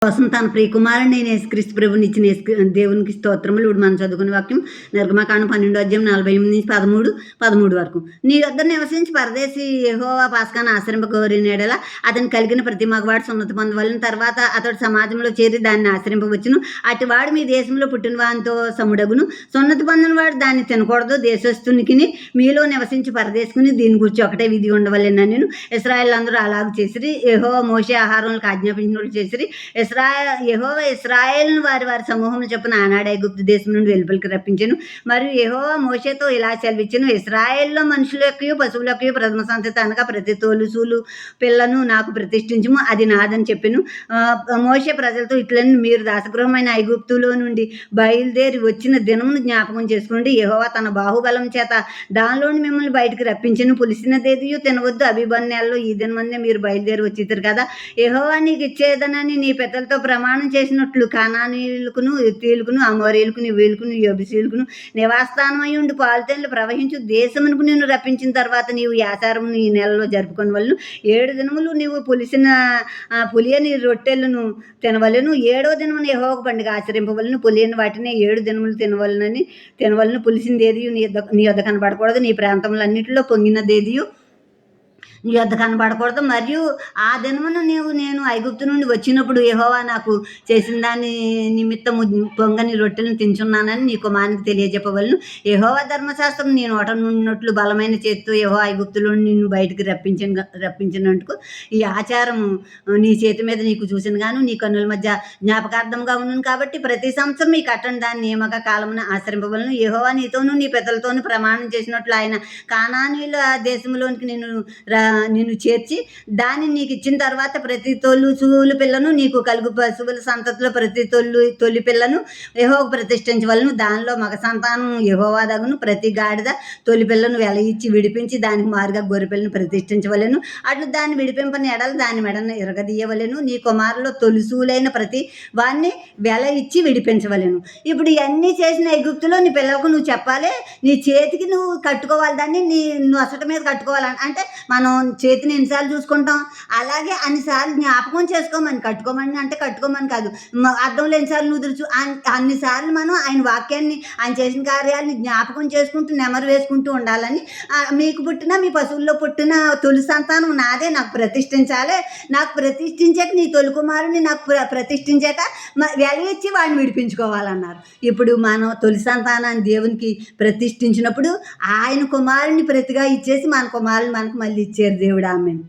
కోసం తన ప్రియకుమారుని నేను యేసుక్రీస్తు ప్రభుని ఇచ్చిన దేవునికి స్తోత్రములు. ఇప్పుడు మనం చదువుకునే వాక్యం నిర్గమకాండం 12 వరకు. నీ వద్ద నివసించి పరదేశి యెహోవా పాస్కాను ఆచరింపగోరినెడల అతను కలిగిన ప్రతి మగవాడు సున్నతి పొందవలెను. తర్వాత అతడు సమాజంలో చేరి దాన్ని ఆచరింపవచ్చును. అటువాడు మీ దేశంలో పుట్టిన వానితో సముడగును. సున్నతి పొందిన వాడు దాన్ని తినకూడదు. దేశస్థునికిని మీలో నివసించి పరదేశకుని దీని గురించి ఒకటే విధి ఉండవలెనని నేను ఇశ్రాయేలు అందరూ అలాగ చేసిరి. యెహోవా మోషే ఆహారములకు ఆజ్ఞాపించినట్లు చేసిరి. యెహోవా ఇశ్రాయేలును వారి వారి సమూహం చొప్పున ఆనాడు ఐగుప్తు దేశం నుండి వెలుపలికి రప్పించెను. మరియు యెహోవా మోషేతో ఇలా సెలవిచ్చెను, ఇశ్రాయేల్లో మనుషులకి పశువులకి ప్రథమ సంతతి అనగా ప్రతి తోలుసూలు పిల్లను నాకు ప్రతిష్ఠించుము, అది నాదని చెప్పెను. మోషే ప్రజలతో ఇట్లని, మీరు దాసగృహమైన ఐగుప్తులో నుండి బయలుదేరి వచ్చిన దినమును జ్ఞాపకం చేసుకుని యెహోవా తన బాహుబలం చేత దానిలోని మిమ్మల్ని బయటికి రప్పించెను. పులిసినదేదియు తినవద్దు. అభిబన్యాల్లో ఈ దినమందే మీరు బయలుదేరి వచ్చిద్దరు కదా. యెహోవా నీకు ఇచ్చేదనని నీ పెద్దలతో ప్రమాణం చేసినట్లు కానానీయులకును ఎత్తీయులకును అమోరీయులకును వీలుకును యెబూసీయులకును నివాసస్థానమై ఉండి పాలుతేళ్లు ప్రవహించు దేశమునకు నిన్ను రప్పించిన తర్వాత నీవు ఈ ఆచారమును ఈ నెలలో జరుపుకొని వలను. 7 దినములు నీవు పులియని రొట్టెలను తినవలను. 7వ దినమున యెహోవాకు పండుగ ఆచరింపవలను. పులియని వాటిని 7 దినములు తినవలను. పులిసిందేదియు నీ యొద్ద కనబడకూడదు. నీ ప్రాంతములన్నిటిలో పొంగినదేదియు నీ యొద్ద కనబడకూడదు. మరియు ఆ దినమున నేను ఐగుప్తు నుండి వచ్చినప్పుడు యెహోవా నాకు చేసిన దాని నిమిత్తము పొంగని రొట్టెలను తించున్నానని నీ కుమారునికి తెలియజెప్పవలను. యెహోవా ధర్మశాస్త్రం నీ నోట నుండినట్లు బలమైన చేతితో యెహోవా ఐగుప్తులో నిన్ను బయటికి రప్పించినందుకు ఈ ఆచారము నీ చేతి మీద నీకు చూసిన గాను నీ కన్నుల మధ్య జ్ఞాపకార్థంగా ఉన్నాను. కాబట్టి ప్రతి సంవత్సరం ఈ కట్టని దాని నియామక కాలమున ఆచరింపవలను. యెహోవా నీతోనూ నీ పెద్దలతోనూ ప్రమాణం చేసినట్లు ఆయన కానానీయుల దేశంలోనికి నిన్ను చేర్చి దాన్ని నీకు ఇచ్చిన తర్వాత ప్రతి తొలుసూలు పిల్లను నీకు కలుగు పశువుల సంతతిలో ప్రతి తొలి పిల్లను యెహోవాకు ప్రతిష్ఠించవలను. దానిలో మగ సంతానం యెహోవా దగును. ప్రతి గాడిద తొలి పిల్లను వెల ఇచ్చి విడిపించి దానికి మారుగా గొర్రె పిల్లను ప్రతిష్ఠించవలెను. అట్లు దాన్ని విడిపింపని ఎడల దాని మెడను ఇరగదీయవలెను. నీ కుమారులో తొలిసూలైన ప్రతి వాడిని వెల ఇచ్చి విడిపించవలెను. ఇప్పుడు ఇవన్నీ చేసిన ఐగుప్తులో నీ పిల్లలకు నువ్వు చెప్పాలి, నీ చేతికి నువ్వు కట్టుకోవాలి, దాన్ని నీ నొసట మీద కట్టుకోవాలని. అంటే మనం చేతిని ఎన్నిసార్లు చూసుకుంటాం, అలాగే అన్నిసార్లు జ్ఞాపకం చేసుకోమని. కట్టుకోమని అంటే కట్టుకోమని కాదు, అర్థంలో ఎన్నిసార్లు నువ్వు తెలుసు అన్నిసార్లు మనం ఆయన వాక్యాన్ని, ఆయన చేసిన కార్యాలని జ్ఞాపకం చేసుకుంటూ నెమరు వేసుకుంటూ ఉండాలని. మీకు పుట్టిన మీ పశువుల్లో పుట్టిన తొలి సంతానం నాదే, నాకు ప్రతిష్ఠించాలి. నాకు ప్రతిష్ఠించాక నీ తొలి కుమారుని నాకు ప్రతిష్ఠించాక వెలయిచ్చి వాడిని విడిపించుకోవాలన్నారు. ఇప్పుడు మనం తొలి సంతానాన్ని దేవునికి ప్రతిష్ఠించినప్పుడు ఆయన కుమారుని ప్రతిగా ఇచ్చేసి మన కుమారుని మనకు మళ్ళీ ఇచ్చారు దేవుడు. ఆమేన్.